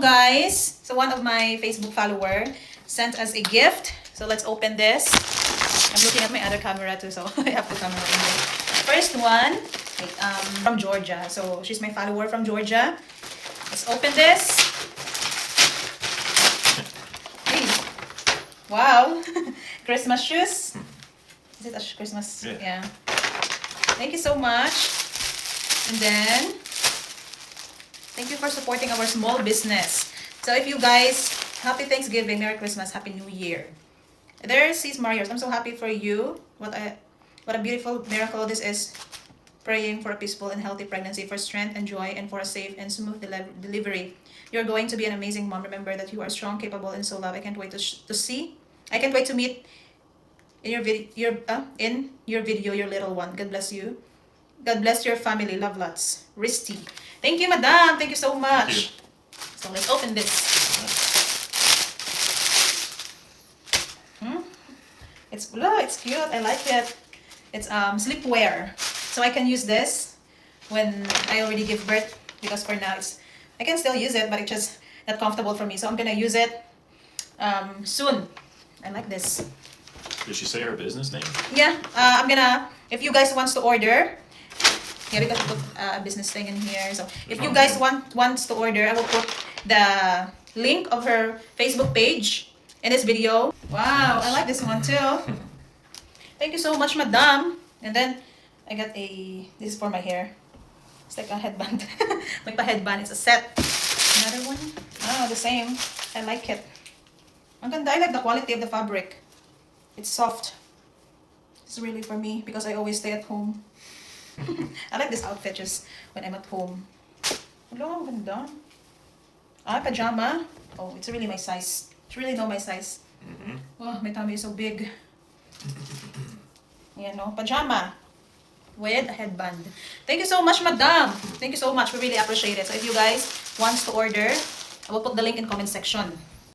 Guys, so one of my Facebook follower sent us a gift. So let's open this. I'm looking at my other camera too, so I have the camera in there. First one, from Georgia. So she's my follower from Georgia. Let's open this. Hey. Wow. Christmas shoes. Is it a Christmas? Yeah. Thank you so much. And then, thank you for supporting our small business. So if you guys, happy Thanksgiving, Merry Christmas, Happy New Year. There sees Marios. I'm so happy for you. What a beautiful miracle this is. Praying for a peaceful and healthy pregnancy, for strength and joy, and for a safe and smooth delivery. You're going to be an amazing mom. Remember that you are strong, capable, and so loved. I can't wait to see. I can't wait to meet in your video, your little one. God bless you. God bless your family. Love lots. Risty. Thank you, madam. Thank you so much. So let's open this. It's cute. I like it. It's sleepwear. So I can use this when I already give birth, because for now I can still use it, but it's just not comfortable for me. So I'm gonna use it soon. I like this. Did she say her business name? Yeah, I'm gonna, if you guys wants to order, yeah, we got to put a business thing in here. So if you guys wants to order, I will put the link of her Facebook page in this video. Wow, I like this one too. Thank you so much, madam. And then I got this is for my hair. It's like a headband. Like a headband, it's a set. Another one. Oh, the same. I like it. Ang ganda. I like the quality of the fabric. It's soft. It's really for me because I always stay at home. I like this outfit just when I'm at home. Hello, ang ganda. Pajama. Oh, it's really my size. It's really not my size. Oh, my tummy is so big. Yan, no? Pajama with a headband. Thank you so much, madam. Thank you so much. We really appreciate it. So if you guys wants to order, I will put the link in comment section.